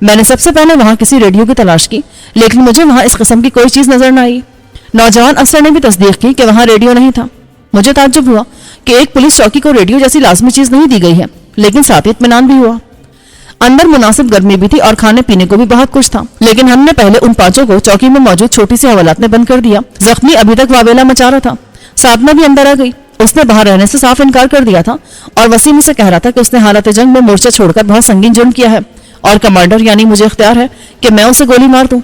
میں نے سب سے پہلے وہاں کسی ریڈیو کی تلاش کی، لیکن مجھے وہاں اس قسم کی کوئی چیز نظر نہ آئی۔ نوجوان افسر نے بھی تصدیق کی کہ وہاں ریڈیو نہیں تھا۔ مجھے تعجب ہوا کہ ایک پولیس چوکی کو ریڈیو جیسی لازمی چیز نہیں دی گئی ہے، لیکن ساتھ اطمینان بھی ہوا۔ اندر مناسب گرمی بھی تھی اور کھانے پینے کو بھی بہت کچھ تھا، لیکن ہم نے پہلے ان پانچوں کو چوکی میں موجود چھوٹی سی حوالات میں بند کر دیا۔ زخمی ابھی تک واویلا مچا رہا تھا۔ سادنا بھی اندر آ گئی۔ اس نے باہر رہنے سے صاف انکار کر دیا تھا اور وسیم سے کہہ رہا تھا کہ اس نے حالت جنگ میں مورچہ چھوڑ کر بہت سنگین جرم کیا ہے اور کمانڈر یعنی مجھے اختیار ہے کہ میں اسے گولی مار دوں۔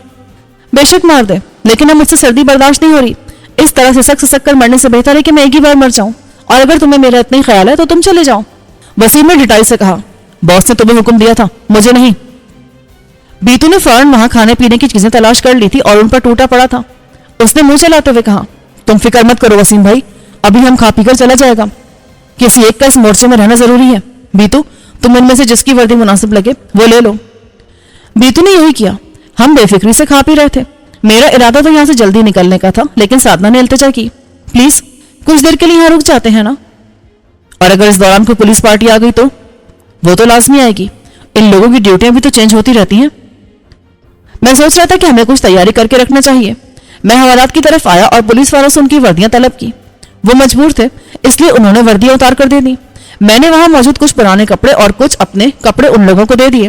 بے شک مار دے، لیکن اب مجھ سے سردی برداشت نہیں ہو رہی۔ اس طرح سے سسک کر مرنے سے بہتر ہے کہ میں ایک ہی بار مر جاؤں، اور اگر تمہیں میرا اتنا ہی خیال ہے تو تم چلے جاؤ۔ وسیم نے ڈٹائی سے کہا، باس نے تمہیں حکم دیا تھا، مجھے نہیں۔ بیتو نے فوراً وہاں کھانے پینے کی چیزیں تلاش کر لی تھی اور ان پر ٹوٹا پڑا تھا۔ اس نے منہ چلاتے ہوئے کہا، تم فکر مت کرو وسیم بھائی، ابھی ہم کھا پی کر چلا جائے گا۔ کسی ایک کا اس مورچے میں رہنا ضروری ہے۔ بیتو، تم ان میں سے جس کی وردی مناسب لگے وہ لے لو۔ بیتو نے یہی کیا۔ ہم بے فکری سے کھا پی رہے تھے۔ میرا ارادہ تو یہاں سے جلدی نکلنے کا تھا، لیکن سادنا نے التجا کی، پلیز کچھ دیر کے لیے یہاں رک جاتے ہیں نا؟ اور اگر اس دوران کوئی پولیس پارٹی آ گئی تو؟ وہ تو لازمی آئے گی، ان لوگوں کی ڈیوٹیاں بھی تو چینج ہوتی رہتی ہیں۔ میں سوچ رہا تھا کہ ہمیں کچھ تیاری کر کے رکھنا چاہیے۔ میں حوالات کی طرف آیا اور پولیس والوں سے ان کی وردیاں طلب کی۔ وہ مجبور تھے، اس لیے انہوں نے وردیاں اتار کر دے دی۔ میں نے وہاں موجود کچھ پرانے کپڑے اور کچھ اپنے کپڑے ان لوگوں کو دے دیے۔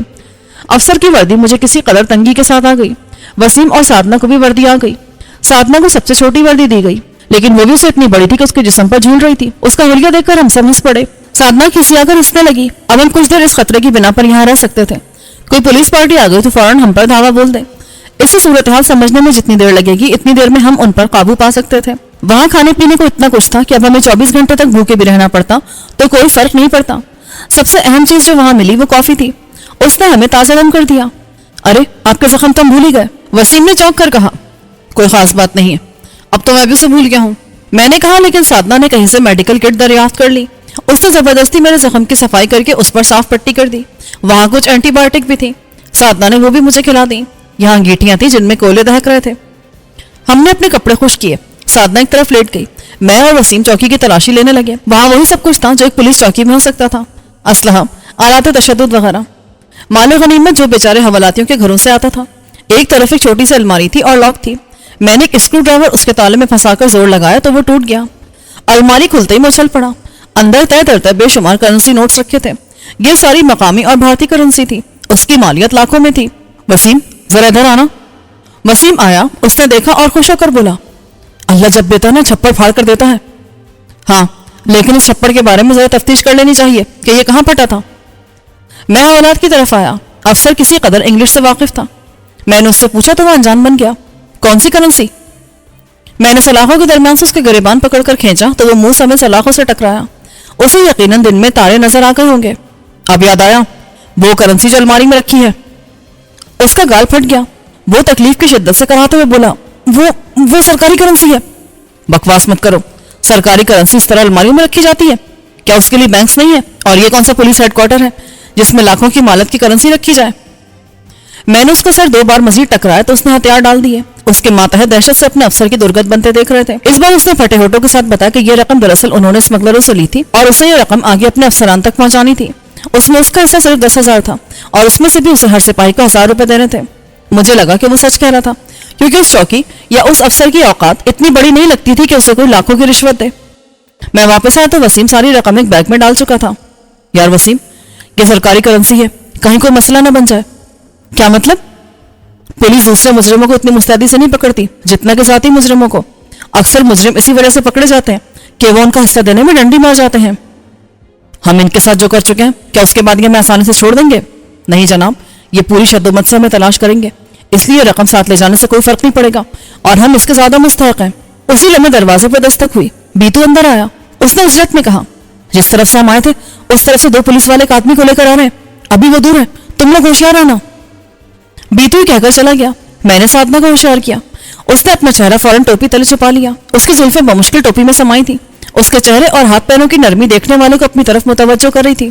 افسر کی وردی مجھے کسی قدر تنگی کے ساتھ آ گئی۔ وسیم اور سادنا کو بھی وردی آ گئی۔ سادنا کو سب سے چھوٹی وردی دی گئی، لیکن وہ بھی اسے اتنی بڑی تھی کہ اس کے جسم پر جھول رہی تھی۔ اس کا حلیہ دیکھ کر ہم سب ہنس پڑے۔ سادنا کھسیا کر ہنسنے لگی۔ اب ہم کچھ دیر اس خطرے کی بنا پر یہاں رہ سکتے تھے، کوئی پولیس پارٹی آ گئی تو فوراً ہم پر دھاوا بول دے۔ اس سے صورتحال سمجھنے میں جتنی دیر لگے گی اتنی دیر میں ہم ان پر قابو پا سکتے تھے۔ وہاں کھانے پینے کو اتنا کچھ تھا کہ اب ہمیں 24 گھنٹے تک بھوکے بھی رہنا پڑتا تو کوئی فرق نہیں پڑتا۔ سب سے اہم چیز جو وہاں ملی وہ کافی تھی۔ اس نے ہمیں تازہ دم کر دیا۔ ارے آپ کے زخم تم بھول ہی گئے، وسیم نے چونک کر کہا۔ کوئی خاص بات نہیں ہے، اب تو میں بھی اسے بھول گیا ہوں، میں نے کہا، لیکن سادنا نے کہیں سے میڈیکل کٹ دریافت کر لی۔ اس نے زبردستی میرے زخم کی صفائی کر کے اس پر صاف پٹی کر دی۔ وہاں کچھ اینٹی بایوٹک بھی تھی، سادنا نے وہ بھی مجھے کھلا دی۔ یہاں انگیٹھیاں تھیں جن میں کوئلے دہک رہے تھے۔ ہم نے اپنے کپڑے خشک کیے۔ سادنا ایک طرف لیٹ گئی، میں اور وسیم چوکی کی تلاشی لینے لگے۔ وہاں وہی سب کچھ تھا جو ایک پولیس چوکی میں ہو سکتا تھا، اسلحہ، آلات تشدد وغیرہ، مال و غنیمت جو بیچارے حوالاتیوں کے گھروں سے آتا تھا۔ ایک طرف ایک چھوٹی سی الماری تھی اور لاک تھی۔ میں نے ایک اسکرو ڈرائیور اس کے تالے میں پھنسا کر زور لگایا تو وہ ٹوٹ گیا۔ الماری کھلتے ہی میں اچھل پڑا۔ اندر طے ترتیب بے شمار کرنسی نوٹس رکھے تھے۔ یہ ساری مقامی اور بھارتی کرنسی تھی۔ اس کی مالیت لاکھوں میں تھی۔ وسیم ذرا ادھر آنا۔ وسیم آیا، اس نے دیکھا اور خوش ہو کر بولا، اللہ جب دیتا نا چھپڑ پھاڑ کر دیتا ہے۔ ہاں، لیکن اس چھپڑ کے بارے میں ذرا تفتیش کر لینی چاہیے کہ یہ کہاں پھٹا تھا۔ میں حوالات کی طرف آیا۔ افسر کسی قدر انگلش سے واقف تھا۔ میں نے اس سے پوچھا تو وہ انجان بن گیا۔ کون سی کرنسی؟ میں نے سلاخوں کے درمیان سے اس کے گریبان پکڑ کر کھینچا تو وہ منہ سمیت سلاخوں سے ٹکرایا۔ اسے یقیناً دن میں تارے نظر آ گئے ہوں گے۔ اب یاد آیا، وہ کرنسی جو الماری میں رکھی ہے۔ اس کا گال پھٹ گیا۔ وہ تکلیف کی شدت سے کراتے ہوئے بولا، وہ سرکاری کرنسی ہے۔ بکواس مت کرو، سرکاری کرنسی اس طرح الماریوں میں رکھی جاتی ہے؟ کیا اس کے لیے بینکس نہیں ہے؟ اور یہ کون سا پولیس ہیڈ کوارٹر ہے جس میں لاکھوں کی مالت کی کرنسی رکھی جائے؟ میں نے اس کا سر 2 بار مزید ٹکرایا تو اس نے ہتھیار ڈال دیے۔ اس کے ماتحت دہشت سے اپنے افسر کی درگت بنتے دیکھ رہے تھے۔ اس بار اس نے پھٹے ہونٹوں کے ساتھ بتایا کہ یہ رقم دراصل انہوں نے اسمگلروں سے لی تھی اور اسے یہ رقم آگے اپنے افسران تک پہنچانی تھی۔ اس میں اس کا حصہ صرف 10,000 تھا اور اس میں سے بھی اسے ہر سپاہی کو 1,000 روپے دینے تھے۔ مجھے لگا کہ وہ سچ کہہ رہا تھا، کیونکہ اس چوکی یا اس افسر کی اوقات اتنی بڑی نہیں لگتی تھی کہ اسے کوئی لاکھوں کی رشوت دے۔ میں واپس آیا تو وسیم ساری رقم ایک بیگ میں ڈال چکا تھا۔ یار وسیم، یہ سرکاری کرنسی ہے، کہیں کوئی مسئلہ نہ بن جائے۔ کیا مطلب؟ پولیس دوسرے مجرموں کو اتنی مستعدی سے نہیں پکڑتی جتنا کہ ذاتی مجرموں کو۔ اکثر مجرم اسی وجہ سے پکڑے جاتے ہیں کہ وہ ان کا حصہ دینے میں ڈنڈی مار جاتے ہیں۔ ہم ان کے ساتھ جو کر چکے ہیں، کیا اس کے بعد یہ ہمیں آسانی سے چھوڑ دیں گے؟ نہیں جناب، یہ پوری شدومت سے ہمیں تلاش کریں گے، اس لیے رقم ساتھ لے جانے سے کوئی فرق نہیں پڑے گا اور ہم اس کے زیادہ مستحق ہیں۔ اسی لمحے دروازے پہ دستک ہوئی۔ بیتو اندر آیا۔ اس نے اجرت میں کہا، جس طرف سے ہم آئے تھے اس طرف سے 2 پولیس والے ایک آدمی کو لے کر آ رہے ہیں، ابھی وہ دور ہے، تم لوگ ہوشیار رہنا۔ بیتو ہی کہہ کر چلا گیا۔ میں نے سادنا کو ہوشیار کیا۔ اس نے اپنا چہرہ فوراً ٹوپی تلے چھپا لیا۔ اس کی زلفیں بمشکل ٹوپی میں سمائی تھی۔ اس کے چہرے اور ہاتھ پیروں کی نرمی دیکھنے والوں کو اپنی طرف متوجہ کر رہی تھی۔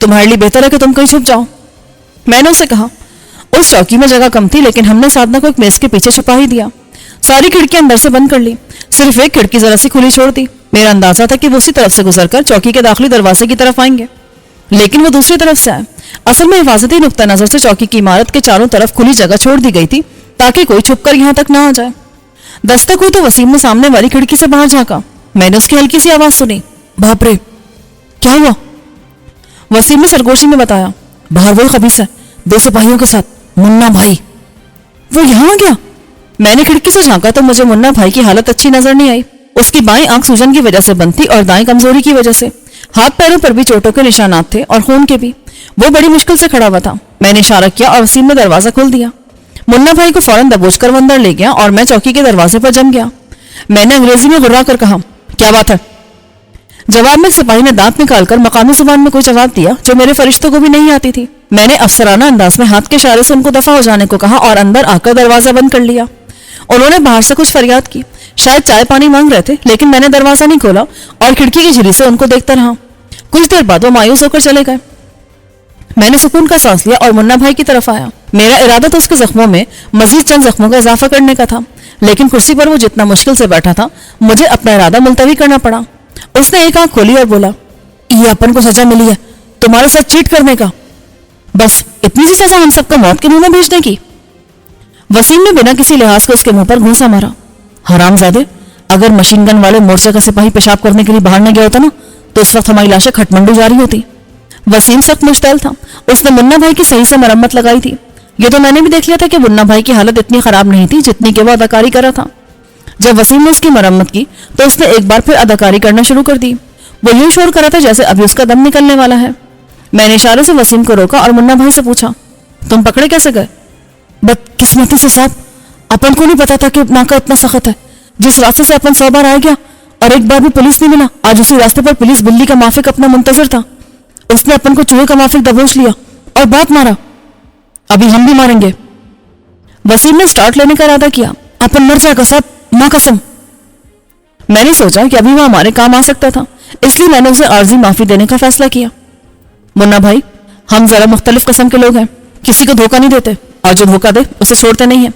تمہارے لیے بہتر ہے کہ تم کہیں چھپ جاؤ، میں نے اسے کہا۔ اس چوکی میں جگہ کم تھی، لیکن ہم نے سادنا کو ایک میز کے پیچھے چھپا ہی دیا۔ ساری کھڑکیاں اندر سے بند کر لی، صرف ایک کھڑکی ذرا سی کھلی چھوڑ دی۔ میرا اندازہ تھا کہ وہ اسی طرف سے گزر کر چوکی کے داخلی دروازے کی طرف آئیں گے۔ لیکن وہ دوسری طرف سے آئے. اصل میں حفاظتی نقطہ نظر سے چوکی کی عمارت کے چاروں طرف کھلی جگہ چھوڑ دی گئی تھی تاکہ کوئی چھپ کر یہاں تک نہ آ جائے. دستک ہوئی تو وسیم نے سامنے والی کھڑکی سے باہر جھانکا. میں نے اس کی ہلکی سی آواز سنی. باپ رے, کیا ہوا؟ وسیم نے سرگوشی میں بتایا. باہر وہی خبیث ہے 2 سپاہیوں کے ساتھ, منا بھائی. وہ یہاں آ گیا؟ میں نے کھڑکی سے جھانکا تو مجھے منا بھائی کی حالت اچھی نظر نہیں آئی. اس کی بائیں آنکھ سوجن کی وجہ سے بند تھی اور دائیں کمزوری کی وجہ سے. ہاتھ پیروں پر بھی چوٹوں کے نشانات تھے اور خون کے بھی. وہ بڑی مشکل سے کھڑا ہوا تھا. میں نے اشارہ کیا اور وسیم نے دروازہ کھول دیا. منا بھائی کو فوراً دبوچ کر وہ اندر لے گیا اور میں چوکی کے دروازے پر جم گیا. میں نے انگریزی میں غرا کر کہا, کیا بات ہے؟ جواب میں سپاہی نے دانت نکال کر مقامی زبان میں کوئی جواب دیا جو میرے فرشتوں کو بھی نہیں آتی تھی. میں نے افسرانہ انداز میں ہاتھ کے اشارے سے ان کو دفع ہو جانے کو کہا اور اندر آ کر دروازہ بند کر لیا. انہوں نے باہر سے کچھ فریاد کی. شاید چائے پانی مانگ رہے تھے, لیکن میں نے دروازہ نہیں کھولا اور کھڑکی کی جھلی سے ان کو دیکھتا رہا. کچھ دیر بعد وہ مایوس ہو کر چلے گئے. میں نے سکون کا سانس لیا اور منا بھائی کی طرف آیا. میرا ارادہ تو اس کے زخموں میں مزید چند زخموں کا اضافہ کرنے کا تھا, لیکن کرسی پر وہ جتنا مشکل سے بیٹھا تھا مجھے اپنا ارادہ ملتوی کرنا پڑا. اس نے ایک آنکھ کھولی اور بولا, یہ اپن کو سزا ملی ہے تمہارے ساتھ چیٹ کرنے کا. بس اتنی سی سزا ہم سب کو موت کے منہ میں بھیجنے کی؟ وسیم نے بنا کسی لحاظ کے اس کے منہ پر گھونسا مارا. حرام زادے, اگر مشین گن والے مورچے کا سپاہی پیشاب کرنے کے لیے باہر نہ گیا ہوتا نا تو اس وقت ہماری لاشیں کھٹمنڈو جا رہی ہوتی. وسیم سخت مشتعل تھا. اس نے منا بھائی کی صحیح سے مرمت لگائی تھی. یہ تو میں نے بھی دیکھ لیا تھا کہ منا بھائی کی حالت اتنی خراب نہیں تھی جتنی کہ وہ اداکاری کر رہا تھا. جب وسیم نے اس کی مرمت کی تو اس نے ایک بار پھر اداکاری کرنا شروع کر دی. وہ یوں شور کر رہا تھا جیسے ابھی اس کا دم نکلنے والا ہے. میں نے اشارے سے وسیم کو روکا اور منا بھائی سے پوچھا, تم پکڑے کیسے گئے؟ بدقسمتی سے صاحب, اپن کو نہیں پتا تھا کہ ناکا اتنا سخت ہے. جس راستے سے اپن 100 بار آ گیا اور ایک بار بھی پولیس نہیں ملا, آج اسی راستے پر پولیس بلی کا مافک اپنا منتظر تھا. اس نے اپن کو چوہے کا مافک دبوچ لیا اور بات مارا. ابھی ہم بھی ماریں گے. وسیم نے سٹارٹ لینے کا ارادہ کیا. اپن مر جائے گا صاحب, ماں قسم. میں نے سوچا کہ ابھی وہ ہمارے کام آ سکتا تھا, اس لیے میں نے اسے عارضی معافی دینے کا فیصلہ کیا. منا بھائی, ہم ذرا مختلف قسم کے لوگ ہیں, کسی کو دھوکہ نہیں دیتے اور جو دھوکہ دے اسے چھوڑتے نہیں ہیں.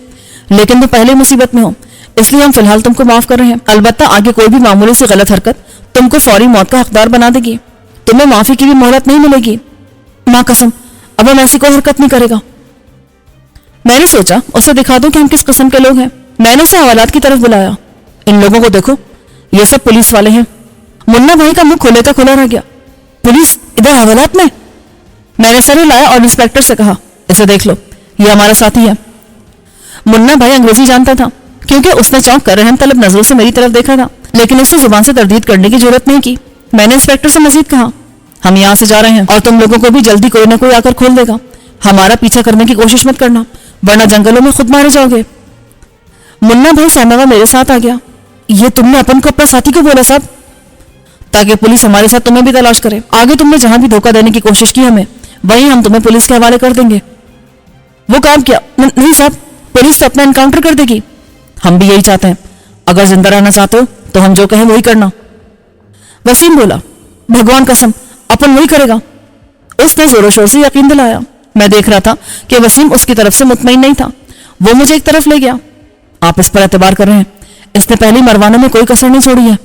لیکن تم پہلے مصیبت میں ہو, اس لیے ہم فی الحال تم کو معاف کر رہے ہیں. البتہ آگے کوئی بھی معمولی سی غلط حرکت تم کو فوری موت کا حقدار بنا دے گی. تمہیں معافی کی بھی مہلت نہیں ملے گی. ماں قسم, اب ہم ایسی کوئی حرکت نہیں کرے گا. میں نے سوچا اسے دکھا دوں کہ ہم کس قسم کے لوگ ہیں. میں نے اسے حوالات کی طرف بلایا. ان لوگوں کو دیکھو, یہ سب پولیس والے ہیں. منا بھائی کا منہ کھلے کا کھلا رہ گیا. پولیس ادھر حوالات میں؟ میں نے سر ہلایا اور انسپیکٹر سے کہا, اسے دیکھ لو, یہ ہمارا ساتھی ہے. منا بھائی انگریزی جانتا تھا کیونکہ اس نے چونک کر رحم طلب نظروں سے میری طرف دیکھا تھا, لیکن اس نے زبان سے تردید کرنے کی ضرورت نہیں کی. میں نے انسپیکٹر سے مزید کہا, ہم یہاں سے جا رہے ہیں اور تم لوگوں کو بھی جلدی کوئی نہ کوئی آ کر کھول دے گا. ہمارا پیچھا کرنے کی کوشش مت کرنا ورنہ جنگلوں میں خود مارے جاؤ گے. منا بھائی سامنے میرے ساتھ آ گیا. یہ تم نے اپن کو اپنا ساتھی کو بولا صاحب؟ تاکہ پولیس ہمارے ساتھ تمہیں بھی تلاش کرے. آگے تم نے جہاں بھی دھوکہ دینے کی کوشش کی ہمیں, وہیں ہم تمہیں پولیس کے حوالے کر دیں گے. وہ کام کیا؟ نہیں صاحب, پولیس تو اپنا انکاؤنٹر کر دے گی. ہم بھی یہی چاہتے ہیں. اگر زندہ رہنا چاہتے ہو تو ہم جو کہیں وہی کرنا. وسیم بولا, بھگوان قسم اپن وہی کرے گا. اس نے زور و شور سے یقین دلایا. میں دیکھ رہا تھا کہ وسیم اس کی طرف سے مطمئن نہیں تھا. وہ مجھے ایک طرف لے گیا. آپ اس پر اعتبار کر رہے ہیں, اس نے پہلی مروانے میں کوئی کسر نہیں چھوڑی ہے.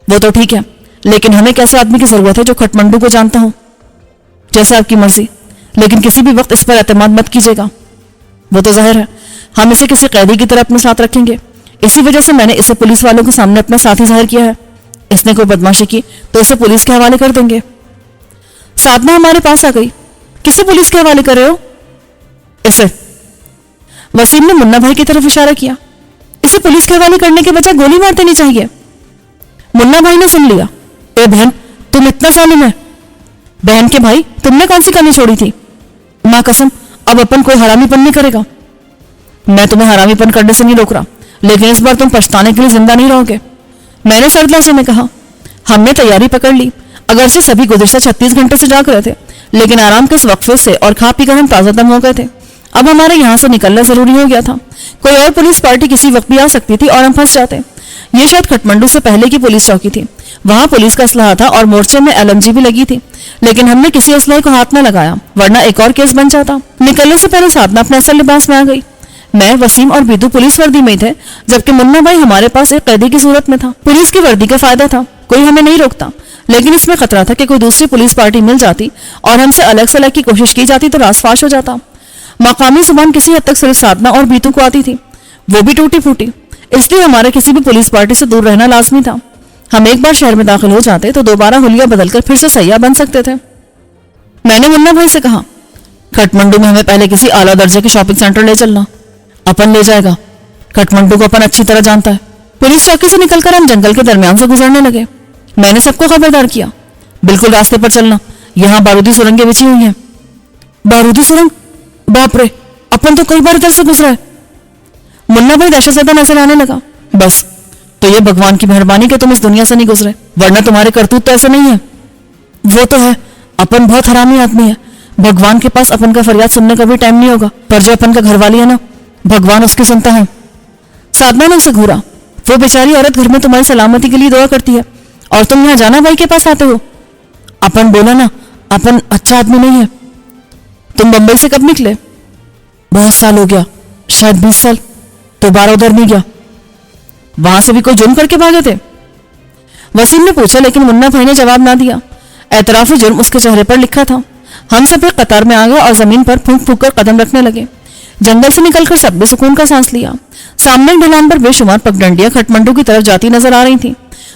وہ تو ٹھیک ہے, لیکن ہمیں کیسے آدمی کی ضرورت ہے جو کھٹمنڈو کو جانتا ہوں. جیسے آپ کی مرضی, لیکن کسی بھی وقت اس پر اعتماد مت کیجیے گا. وہ تو ظاہر ہے ہم اسے کسی قیدی کی طرح اپنے ساتھ رکھیں گے. اسی وجہ سے میں نے اسے پولیس والوں کے سامنے اپنا ساتھی ظاہر کیا ہے. اس نے کوئی بدماشی کی تو اسے پولیس کے حوالے کر دیں گے. سادنا ہمارے پاس آ گئی. کسے پولیس کے حوالے کر رہے ہو؟ اسے. وسیم نے منا بھائی کی طرف اشارہ کیا. اسے پولیس کے حوالے کرنے کے بجائے گولی مار دینی چاہیے. منا بھائی نے سن لیا. اے بہن, تم اتنا ظالم ہے. بہن کے بھائی, تم نے کون سی کمی چھوڑی تھی؟ ماں قسم اب اپن کوئی حرامی پن نہیں کرے گا. میں تمہیں حرامی پن کرنے سے نہیں روک رہا, لیکن اس بار تم پچھتانے کے لیے زندہ نہیں رہو گے. میں نے سرد لہجے میں کہا. ہم نے تیاری پکڑ لی. اگرچہ سبھی گزشتہ 36 گھنٹے سے جاگ رہے تھے, لیکن آرام کے اس وقفے سے اور کھا پی کر ہم تازہ دم ہو گئے تھے. اب ہمارے یہاں سے نکلنا ضروری ہو گیا تھا. کوئی اور پولیس پارٹی کسی وقت بھی آ سکتی تھی اور ہم پھنس جاتے. یہ شاید کھٹمنڈو سے پہلے کی پولیس چوکی تھی. وہاں پولیس کا اسلحہ تھا اور مورچے میں LMG بھی لگی تھی, لیکن ہم نے کسی اسلحے کو ہاتھ نہ لگایا ورنہ ایک اور کیس بن جاتا. نکلنے سے پہلے سادنا اپنے اصل لباس میں آ گئی. میں, وسیم اور بیدو پولیس وردی میں تھے, جبکہ منا بھائی ہمارے پاس ایک قیدی کی صورت میں تھا. پولیس کی وردی کا فائدہ تھا, کوئی ہمیں نہیں روکتا, لیکن اس میں خطرہ تھا کہ کوئی دوسری پولیس پارٹی مل جاتی اور ہم سے الگ سلگ کی کوشش کی جاتی تو راز فاش ہو جاتا. مقامی زبان کسی حد تک صرف سادنا اور بیتو کو آتی تھی, وہ بھی ٹوٹی پھوٹی, اس لیے ہمارے کسی بھی پولیس پارٹی سے دور رہنا لازمی تھا. ہم ایک بار شہر میں داخل ہو جاتے تو دوبارہ حلیہ بدل کر پھر سے سیاح بن سکتے تھے. میں نے منا بھائی سے کہا, کھٹمنڈو میں ہمیں پہلے کسی اعلیٰ درجے کے شاپنگ سینٹر لے چلنا, اپن لے جائے گا. کھٹمنڈو کو اپن اچھی طرح جانتا ہے. پولیس چوکی سے نکل کر ہم جنگل کے درمیان سے گزرنے لگے. میں نے سب کو خبردار کیا, بالکل راستے پر چلنا, یہاں بارودی سرنگیں بچھی ہوئی ہیں. بارودی سرنگ؟ باپ رے, اپن تو کئی بار ادھر سے گزرا ہے. منا بھائی دہشت زدہ نظر آنے لگا. بس تو یہ بھگوان کی مہربانی کہ تم اس دنیا سے نہیں گزرے, ورنہ تمہارے کرتوت تو ایسے نہیں ہیں. وہ تو ہے, اپن بہت حرامی آدمی ہے. بھگوان کے پاس اپن کا فریاد سننے کا بھی ٹائم نہیں ہوگا, پر جو اپن کا گھر والی ہے نا, بھگوان اس کی سنتا ہے. سادنا نے اسے گھورا. وہ بیچاری عورت گھر میں تمہاری سلامتی کے لیے دعا کرتی ہے اور تم یہاں جانا بھائی کے پاس آتے ہو. اپن بولا نا, اپن اچھا آدمی نہیں ہے. تم بمبئی سے کب نکلے؟ بہت سال ہو گیا, شاید 20 سال. دوبارہ ادھر نہیں گیا؟ وہاں سے بھی کوئی جرم کر کے بھاگے تھے؟ وسیم نے پوچھا, لیکن منا بھائی نے جواب نہ دیا. اعتراف جرم اس کے چہرے پر لکھا تھا. ہم سب ایک قطار میں آ گئے اور زمین پر پھونک پھونک کر قدم رکھنے لگے. جنگل سے نکل کر سب نے سکون کا سانس لیا. سامنے ایک ڈھلان پر بے شمار پگڈنڈیاں کھٹمنڈو کی طرف جاتی نظر آ رہی تھیں.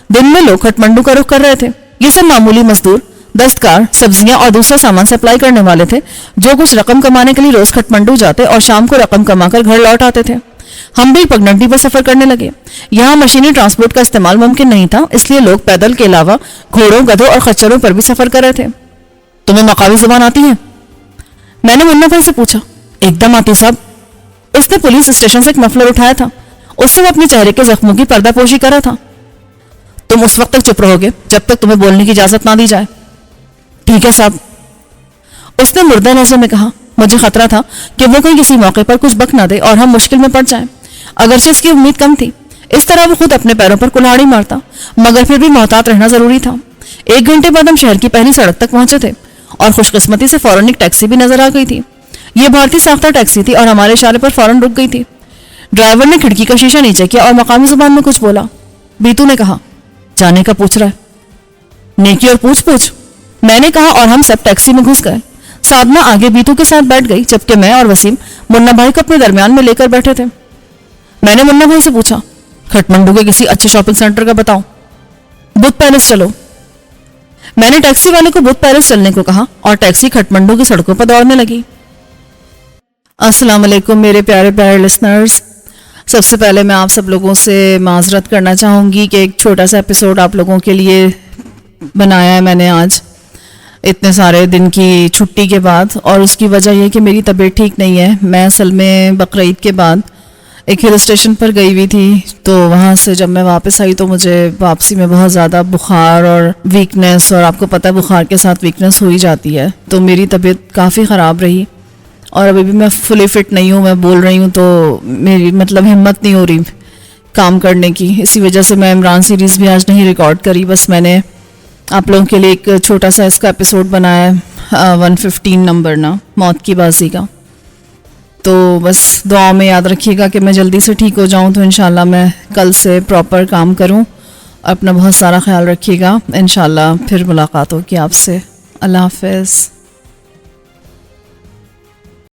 دن میں لوگ کھٹمنڈو کا رخ کر رہے تھے. یہ سب معمولی مزدور, دستکار, سبزیاں اور دوسرا سامان سپلائی کرنے والے تھے, جو کچھ رقم کمانے کے لیے روز کھٹمنڈو جاتے اور شام کو رقم کما کر گھر لوٹ آتے تھے. ہم بھی پگڈنڈی پر سفر کرنے لگے. یہاں مشینی ٹرانسپورٹ کا استعمال ممکن نہیں تھا, اس لیے لوگ پیدل کے علاوہ گھوڑوں, گدھوں اور خچروں پر بھی سفر کر رہے تھے. تمہیں مقامی زبان آتی ہے؟ میں نے منا بھائی سے پوچھا. ایک دم آتی صاحب. اس نے پولیس اسٹیشن سے ایک مفلر اٹھایا تھا. اس سے وہ اپنے چہرے کے زخموں کی پردہ پوشی کرا تھا. تم اس وقت تک چپ رہو گے جب تک تمہیں بولنے کی اجازت نہ دی جائے. ٹھیک ہے صاحب. اس نے مردہ لہجے میں کہا. مجھے خطرہ تھا کہ وہ کہیں کسی موقع پر کچھ بک نہ دے اور ہم مشکل میں پڑ جائیں. اگرچہ اس کی امید کم تھی. اس طرح وہ خود اپنے پیروں پر کلاڑی مارتا, مگر پھر بھی محتاط رہنا ضروری تھا. 1 گھنٹے بعد ہم شہر کی پہلی سڑک تک پہنچے تھے اور خوش قسمتی سے فوراً ایک ٹیکسی بھی نظر آ گئی تھی. یہ بھارتی ساختہ ٹیکسی تھی اور ہمارے اشارے پر فوراً رک گئی تھی. ڈرائیور نے کھڑکی کا شیشہ نیچے کیا اور مقامی زبان میں کچھ بولا. بیتو نے کہا, جانے کا پوچھ رہا ہے؟ نیکی اور پوچھ. میں نے کہا اور ہم سب ٹیکسی میں گھس گئے. سادنا آگے بیتو کے ساتھ بیٹھ گئی, جبکہ میں اور وسیم منا بھائی کو اپنے درمیان میں لے کر بیٹھے تھے. میں نے منا بھائی سے پوچھا, کھٹمنڈو کے کسی اچھے شاپنگ سینٹر کا بتاؤ. بدھ پیلس چلو. میں نے ٹیکسی والے کو بدھ پیلس چلنے کو کہا اور ٹیکسی کھٹمنڈو کی سڑکوں پر دوڑنے لگی. السلام علیکم میرے پیارے پیارے لسنرز. سب سے پہلے میں آپ سب لوگوں سے معذرت کرنا چاہوں گی کہ ایک چھوٹا سا ایپیسوڈ آپ لوگوں کے لیے بنایا ہے میں نے آج اتنے سارے دن کی چھٹی کے بعد, اور اس کی وجہ یہ کہ میری طبیعت ٹھیک نہیں ہے. میں اصل میں بقرعید کے بعد ایک ہل اسٹیشن پر گئی ہوئی تھی, تو وہاں سے جب میں واپس آئی تو مجھے واپسی میں بہت زیادہ بخار اور ویکنیس, اور آپ کو پتہ ہے بخار کے ساتھ ویکنیس ہو ہی جاتی ہے, تو میری طبیعت کافی خراب رہی اور ابھی بھی میں فلی فٹ نہیں ہوں. میں بول رہی ہوں تو میری مطلب ہمت نہیں ہو رہی کام کرنے کی. اسی وجہ سے میں عمران سیریز بھی آج نہیں ریکارڈ کری. بس میں نے آپ لوگوں کے لیے ایک چھوٹا سا اس کا ایپیسوڈ بنایا ہے 115 نمبر نا, موت کی بازی کا. تو بس دعا میں یاد رکھیے گا کہ میں جلدی سے ٹھیک ہو جاؤں, تو انشاءاللہ میں کل سے پراپر کام کروں. اپنا بہت سارا خیال رکھیے گا. انشاءاللہ پھر ملاقات ہوگی آپ سے. اللہ حافظ.